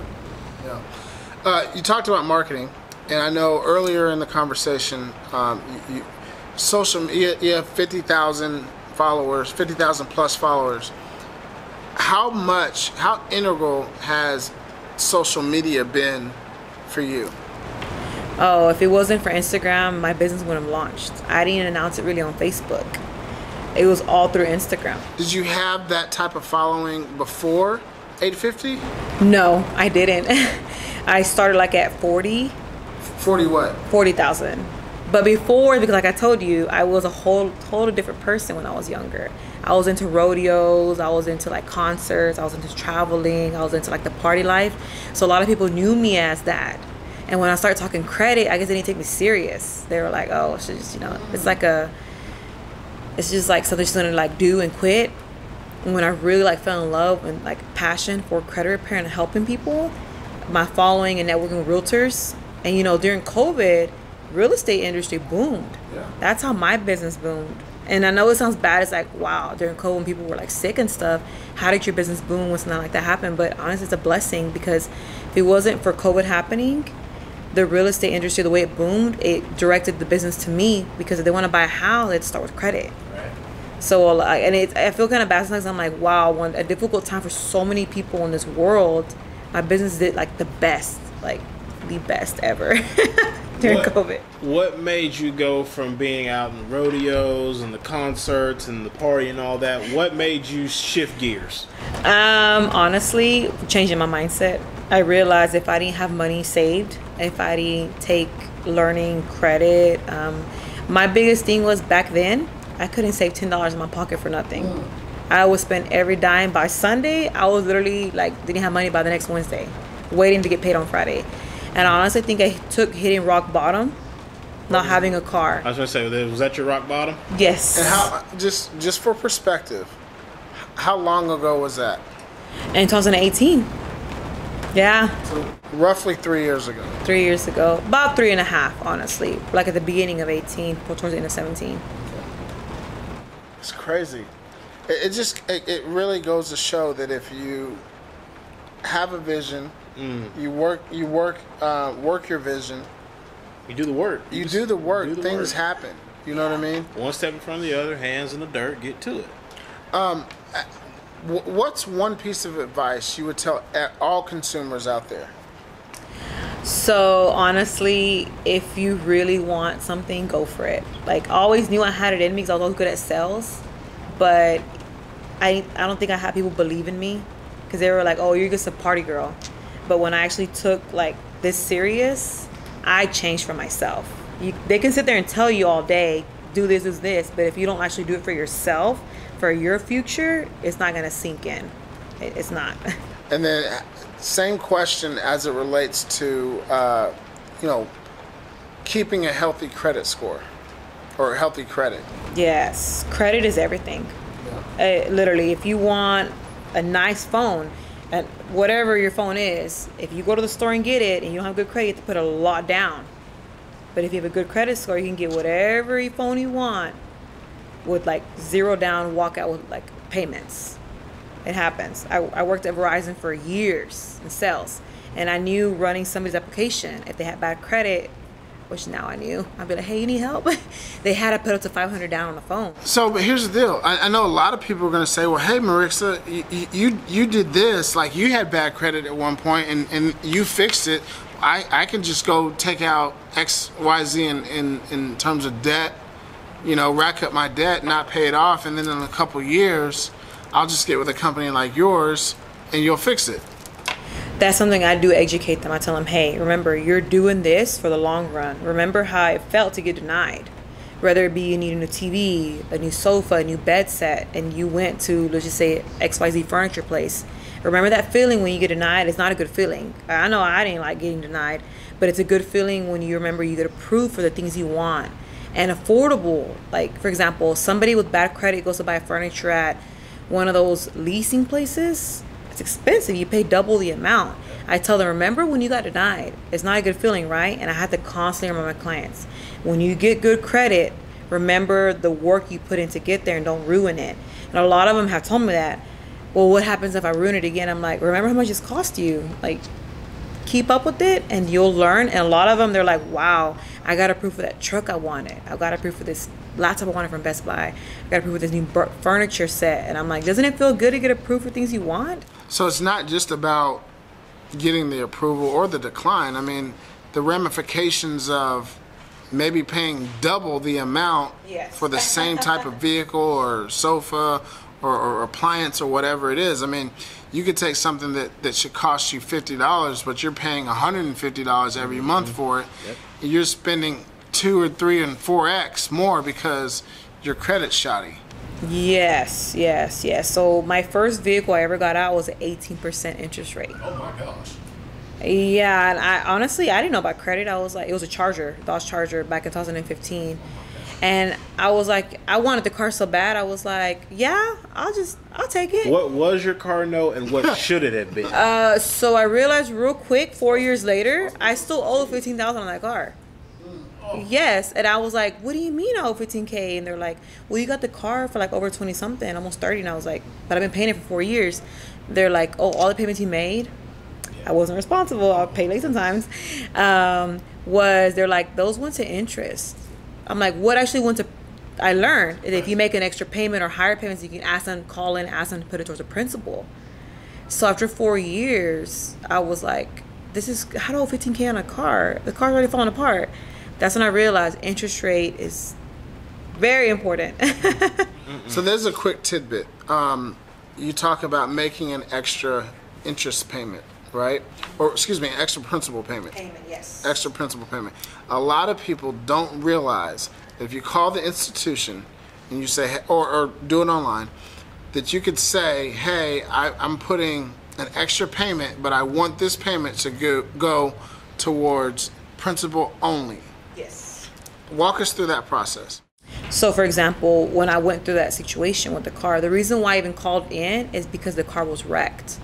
Yeah. You talked about marketing, and I know earlier in the conversation, you have 50,000 followers, 50,000 plus followers. How integral has social media been for you? Oh, if it wasn't for Instagram, my business wouldn't have launched. I didn't announce it really on Facebook. It was all through Instagram. Did you have that type of following before 850? No, I didn't. I started at 40. 40 what? 40,000. But before, because like I told you, I was a whole different person when I was younger. I was into rodeos, I was into concerts, I was into traveling, I was into the party life. So a lot of people knew me as that. And when I started talking credit, I guess they didn't take me serious. They were like, oh, it's just, it's just something she's gonna do and quit. And when I really fell in love and passion for credit repair and helping people, my following and networking with realtors, and during COVID, real estate industry boomed. Yeah. That's how my business boomed. And I know it sounds bad. It's like, wow, during COVID when people were like sick and stuff, how did your business boom when something like that happen? But honestly, it's a blessing, because if it wasn't for COVID happening, the real estate industry, the way it boomed, it directed the business to me, because if they want to buy a house, they have to start with credit. Right. So, I feel kind of bad sometimes. I'm like, wow, a difficult time for so many people in this world. My business did like the best ever during COVID. What made you go from being out in rodeos and the concerts and the party and all that? What made you shift gears? Honestly, changing my mindset. I realized if I didn't have money saved, if I didn't take learning credit, my biggest thing was back then, I couldn't save $10 in my pocket for nothing. I would spend every dime. By Sunday, I was literally like, didn't have money by the next Wednesday, waiting to get paid on Friday. And I honestly think I took hitting rock bottom, not having a car. I was going to say, was that your rock bottom? Yes. And how, just for perspective, how long ago was that? In 2018. Yeah. So roughly 3 years ago. 3 years ago. About 3.5, honestly. Like at the beginning of 18, towards the end of 17. It's crazy. It really goes to show that if you have a vision, you work your vision. You do the work. You do the work. Things happen. You know what I mean? One step in front of the other, hands in the dirt, get to it. What's one piece of advice you would tell all consumers out there? So honestly, if you really want something, go for it. Like, I always knew I had it in me because I was always good at sales, but I don't think I had people believe in me, because they were like, oh, you're just a party girl. But when I actually took like this serious, I changed for myself. They can sit there and tell you all day, do this, but if you don't actually do it for yourself, for your future, it's not going to sink in. It's not. And then same question as it relates to, keeping a healthy credit score or healthy credit. Yes. Credit is everything. Yeah. Literally, if you want a nice phone, and whatever your phone is, if you go to the store and get it and you don't have good credit, you have to put a lot down. But if you have a good credit score, you can get whatever phone you want with like zero down, walk out with like payments. It happens. I worked at Verizon for years in sales, and I knew running somebody's application, if they had bad credit, which now I knew, I'd be like, hey, you need help? They had to put up to $500 down on the phone. So, but here's the deal. I know a lot of people are going to say, well, hey, Marixa, you did this. Like, you had bad credit at one point, and you fixed it. I can just go take out X, Y, Z in terms of debt, rack up my debt, not pay it off, and then in a couple years, I'll just get with a company like yours, and you'll fix it. That's something I do educate them. I tell them, hey, remember, you're doing this for the long run. Remember how it felt to get denied. Whether it be you need a new TV, a new sofa, a new bed set, and you went to, let's just say, XYZ furniture place. Remember that feeling when you get denied? It's not a good feeling. I know I didn't like getting denied, but it's a good feeling when you remember you get approved for the things you want. And affordable. Like, for example, somebody with bad credit goes to buy furniture at one of those leasing places. It's expensive. You pay double the amount. I tell them, remember when you got denied? It's not a good feeling, right? And I have to constantly remind my clients, when you get good credit, remember the work you put in to get there and don't ruin it. And a lot of them have told me that. Well, what happens if I ruin it again? I'm like, remember how much it's cost you? Like, keep up with it and you'll learn. And a lot of them, they're like, wow, I got approved for that truck I wanted. I got approved for this laptop I wanted from Best Buy. I got approved for this new furniture set. And I'm like, doesn't it feel good to get approved for things you want? So it's not just about getting the approval or the decline. I mean, the ramifications of maybe paying double the amount for the same type of vehicle or sofa or appliance or whatever it is. I mean, you could take something that should cost you $50, but you're paying $150 every month for it. Yep. You're spending 2 or 3 and 4x more because your credit's shoddy. Yes. So my first vehicle I ever got out was an 18% interest rate. Oh my gosh. Yeah, and I honestly, I didn't know about credit. I was like, it was a Charger, Dodge Charger back in 2015. And I was like, I wanted the car so bad. I was like, yeah, I'll take it. What was your car note and what should it have been? So I realized real quick, 4 years later, I still owe $15,000 on that car. Yes, and I was like, what do you mean I owe $15K? And they're like, well, you got the car for like over 20 something, almost 30. And I was like, but I've been paying it for 4 years. They're like, oh, all the payments you made, I wasn't responsible. I'll pay late sometimes. They're like, those went to interest. I'm like, what actually went to? I learned that if you make an extra payment or higher payments, you can ask them, call in, ask them to put it towards a principal. So after 4 years, I was like, how do I owe $15K on a car? The car's already falling apart. That's when I realized interest rate is very important. So there's a quick tidbit. You talk about making an extra interest payment, right? Or excuse me, an extra principal payment. Yes. Extra principal payment. A lot of people don't realize that if you call the institution and you say, or do it online, that you could say, hey, I'm putting an extra payment, but I want this payment to go towards principal only. Yes. Walk us through that process. So, for example, when I went through that situation with the car, the reason why I even called in is because the car was wrecked.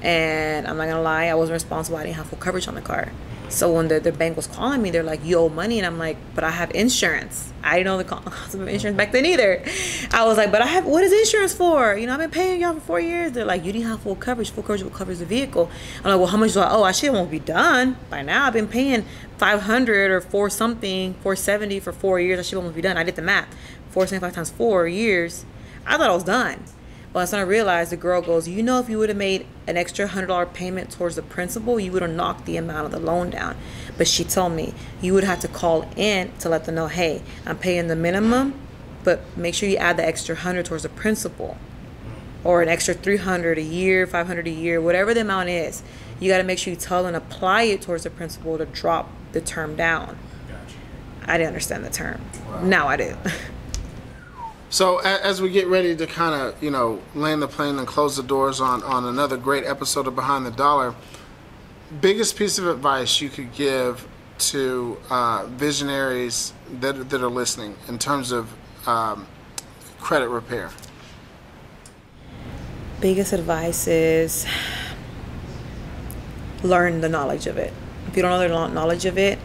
And I'm not going to lie, I wasn't responsible. I didn't have full coverage on the car. So when the bank was calling me, they're like, you owe money. And I'm like, but I have insurance. I didn't know the concept of insurance back then either. I was like, but what is insurance for? You know, I've been paying y'all for 4 years. They're like, you didn't have full coverage. Full coverage will cover the vehicle. I'm like, well, how much do I owe? I should won't be done by now. I've been paying $500 or $470 for 4 years. I should almost be done. I did the math. 475 times 4 years. I thought I was done. Well, that's when I realized the girl goes, you know, if you would have made an extra $100 payment towards the principal, you would have knocked the amount of the loan down. But she told me you would have to call in to let them know, hey, I'm paying the minimum, but make sure you add the extra $100 towards the principal, or an extra $300 a year, $500 a year, whatever the amount is. You got to make sure you tell them and apply it towards the principal to drop the term down. Gotcha. I didn't understand the term. Wow. Now I do. So as we get ready to kind of, land the plane and close the doors on another great episode of Behind the Dollar, biggest piece of advice you could give to visionaries that are listening in terms of credit repair? Biggest advice is learn the knowledge of it. If you don't know the knowledge of it,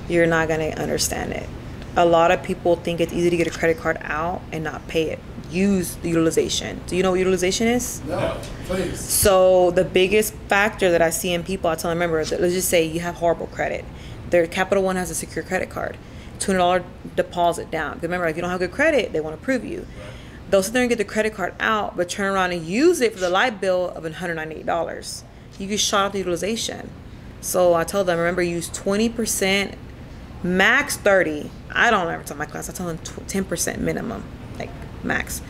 you're not going to understand it. A lot of people think it's easy to get a credit card out and not pay it. Use the utilization. Do you know what utilization is? No, please. So the biggest factor that I see in people, I tell them, remember, let's just say you have horrible credit. Their Capital One has a secure credit card. $200 deposit down. Because remember, if you don't have good credit, they want to approve you. Right. They'll sit there and get the credit card out, but turn around and use it for the light bill of $198. You get shot off the utilization. So I tell them, remember, use 20%, max 30. I don't ever tell my class. I tell them 10% minimum, like max.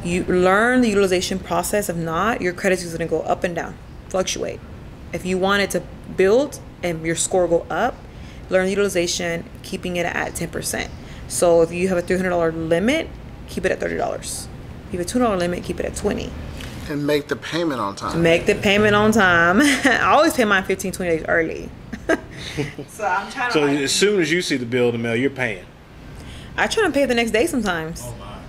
You learn the utilization process. If not, your credit is going to go up and down, fluctuate. If you want it to build and your score go up, learn the utilization, keeping it at 10%. So if you have a $300 limit, keep it at $30. If you have a $200 limit, keep it at $20. And make the payment on time. Make the payment on time. I always pay mine 15, 20 days early. So I'm trying to. So as soon as you see the bill in the mail, you're paying. I try to pay the next day sometimes. Oh my!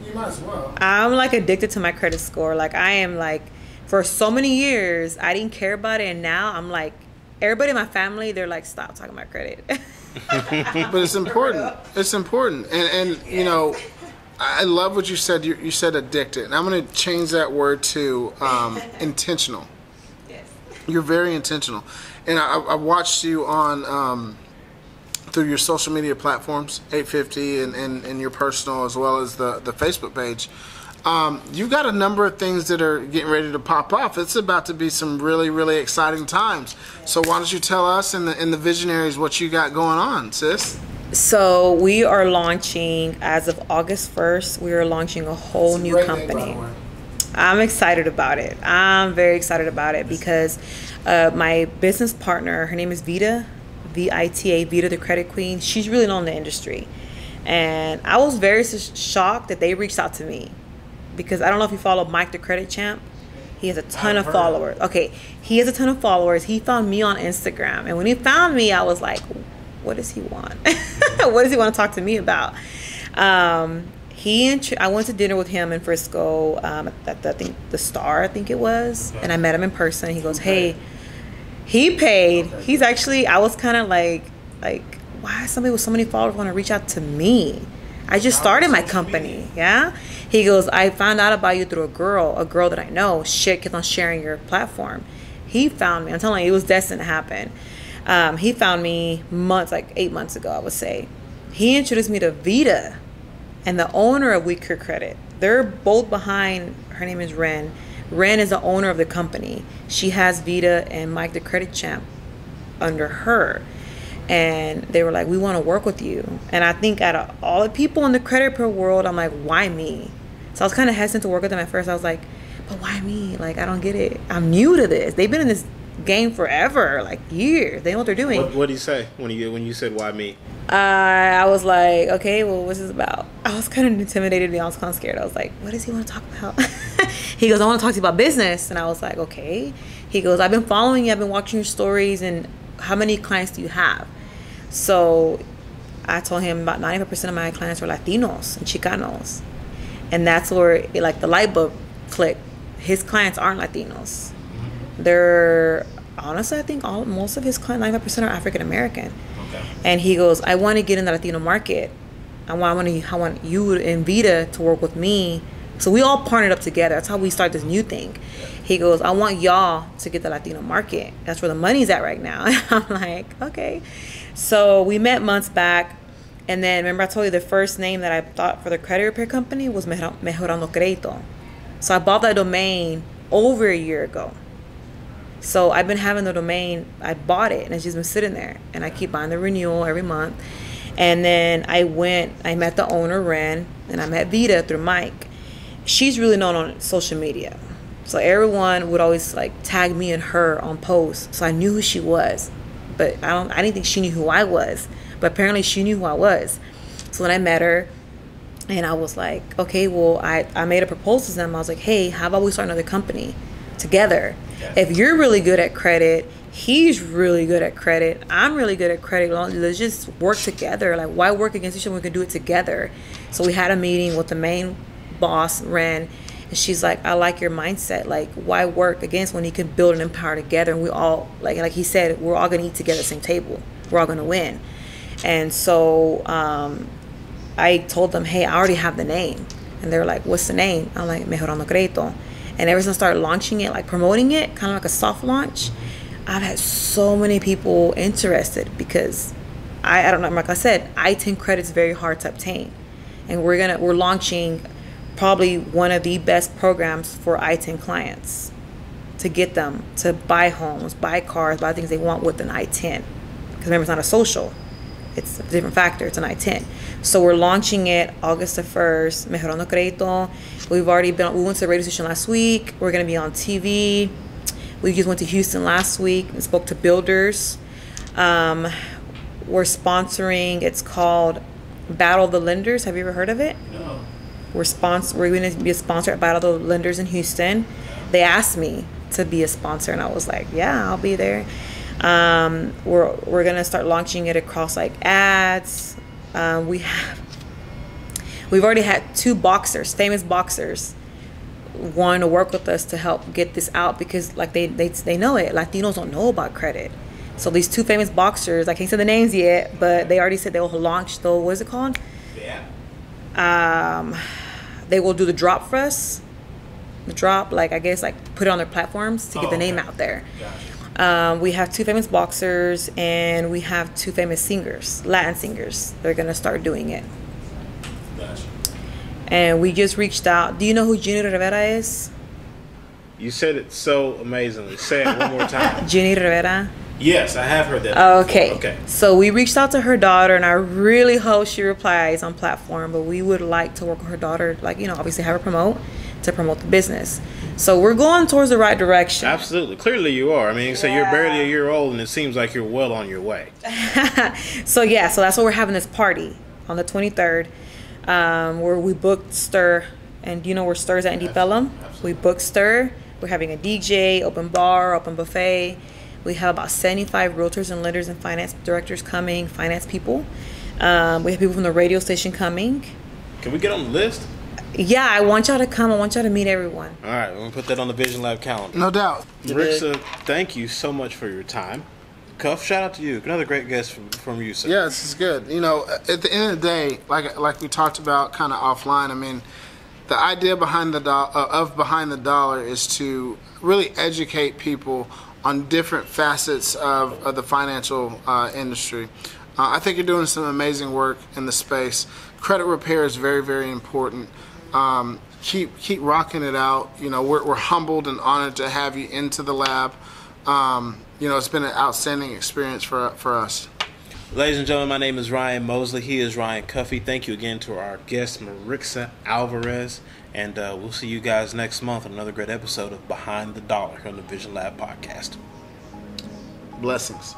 You might as well. I'm like addicted to my credit score. Like I am like, for so many years I didn't care about it, and now I'm like, everybody in my family, they're like, stop talking about credit. But it's important. It's important, and I love what you said. You said addicted, and I'm going to change that word to intentional. Yes. You're very intentional. And I watched you on through your social media platforms, 850 and your personal, as well as the Facebook page. You've got a number of things that are getting ready to pop off. It's about to be some really, really exciting times. So why don't you tell us and the visionaries what you got going on, sis? So we are launching, as of August 1st, we are launching a whole new company. I'm excited about it. I'm very excited about it because my business partner, her name is Vita, V-I-T-A, Vita the Credit Queen. She's really known in the industry. And I was very shocked that they reached out to me because I don't know if you follow Mike the Credit Champ. He has a ton of followers. Okay, he has a ton of followers. He found me on Instagram. And when he found me, I was like, what does he want? What does he want to talk to me about? I went to dinner with him in Frisco at the Star, I think it was, and I met him in person. He goes, hey, he paid. He's actually, I was kind of like, why somebody with so many followers want to reach out to me? I just started my company. Yeah. He goes, I found out about you through a girl that I know. Shit, kept on sharing your platform. He found me. I'm telling you, it was destined to happen. He found me like 8 months ago, I would say. He introduced me to Vita and the owner of We Care Credit. They're both behind, her name is Ren. Ren is the owner of the company. She has Vita and Mike the Credit Champ under her. And they were like, we want to work with you. And I think out of all the people in the credit repair world, I'm like, why me? So I was kind of hesitant to work with them at first. I was like, but why me? Like, I don't get it. I'm new to this. They've been in this game forever, like years. They know what they're doing. What did he say when you said why me? I was like, okay, well, what's this about? I was kind of intimidated. I was kind of scared. I was like, what does he want to talk about? He goes, I want to talk to you about business. And I was like, okay. He goes, I've been following you. I've been watching your stories. And how many clients do you have? So I told him about 95% of my clients were Latinos and Chicanos. And that's where like the light bulb clicked. His clients aren't Latinos. They're, honestly, I think most of his clients, 95% are African American. Okay. And he goes, I want to get in the Latino market. I want you and Vita to work with me. So we all partnered up together. That's how we start this new thing. He goes, I want y'all to get the Latino market. That's where the money's at right now. I'm like, okay. So we met months back. And then remember I told you the first name that I thought for the credit repair company was Mejorando Crédito. So I bought that domain over a year ago. So I've been having the domain. I bought it and it's just been sitting there. And I keep buying the renewal every month. And then I met the owner, Ren, and I met Vita through Mike. She's really known on social media. So everyone would always like tag me and her on posts. So I knew who she was. But I didn't think she knew who I was. But apparently she knew who I was. So when I met her, and I was like, okay, well, I made a proposal to them. I was like, hey, how about we start another company together? Yeah. If you're really good at credit, he's really good at credit, I'm really good at credit, let's just work together. Like, why work against each other when we can do it together? So we had a meeting with the main boss, Ren, and she's like, I like your mindset. Like, why work against when you can build an empire together? And we all, like he said, we're all going to eat together at the same table. We're all going to win. And so I told them, hey, I already have the name. And they were like, what's the name? I'm like, Mejorando Crédito. And ever since I started launching it, like promoting it, kind of like a soft launch, I've had so many people interested because I don't know, like I said, I-10 credit is very hard to obtain. And we're launching probably one of the best programs for I-10 clients to get them to buy homes, buy cars, buy things they want with an I-10. Because remember, it's not a social. It's a different factor. It's an I-10. So we're launching it August the 1st, Mejorando Crédito. We went to the radio station last week. We're going to be on TV. We just went to Houston last week and spoke to builders. We're sponsoring, it's called Battle of the Lenders. Have you ever heard of it? No. We're going to be a sponsor at Battle of the Lenders in Houston. They asked me to be a sponsor, and I was like, yeah, I'll be there. We're gonna start launching it across like ads. We've already had 2 boxers, famous boxers, wanting to work with us to help get this out because like they know it. Latinos don't know about credit. So these 2 famous boxers, I can't say the names yet, but they already said they will launch the, what is it called? Yeah. They will do the drop for us. The drop, like I guess, like put it on their platforms to get the name out there. Gotcha. We have 2 famous boxers and we have 2 famous singers, Latin singers. They're gonna start doing it. Gotcha. And we just reached out. Do you know who Jenny Rivera is? You said it so amazingly. Say it one more time. Jenny Rivera. Yes, I have heard that. Okay. Okay. So we reached out to her daughter, and I really hope she replies on platform. But we would like to work with her daughter, like, you know, obviously have her promote the business. So we're going towards the right direction. Absolutely. Clearly you are. I mean, so you're barely a year old, and it seems like you're well on your way. So that's why we're having this party on the 23rd, where we booked Stir, and you know where Stir's at in Deep Ellum? We booked Stir. We're having a DJ, open bar, open buffet. We have about 75 realtors and lenders and finance directors coming, finance people. We have people from the radio station coming. Can we get on the list? Yeah, I want y'all to come. I want y'all to meet everyone. All right, we're going to put that on the Vision Lab calendar. No doubt. Marixa, thank you so much for your time. Cuff, shout out to you. Another great guest from you, sir. Yeah, this is good. You know, at the end of the day, like we talked about kind of offline, I mean, the idea behind the dollar is to really educate people on different facets of the financial industry. I think you're doing some amazing work in the space. Credit repair is very, very important. Keep rocking it out. You know, we're humbled and honored to have you into the lab. You know, it's been an outstanding experience for us. Ladies and gentlemen, my name is Ryan Mosley. He is Ryan Cuffey. Thank you again to our guest, Marixa Alvarez. And we'll see you guys next month on another great episode of Behind the Dollar on the TheVisionLab podcast. Blessings.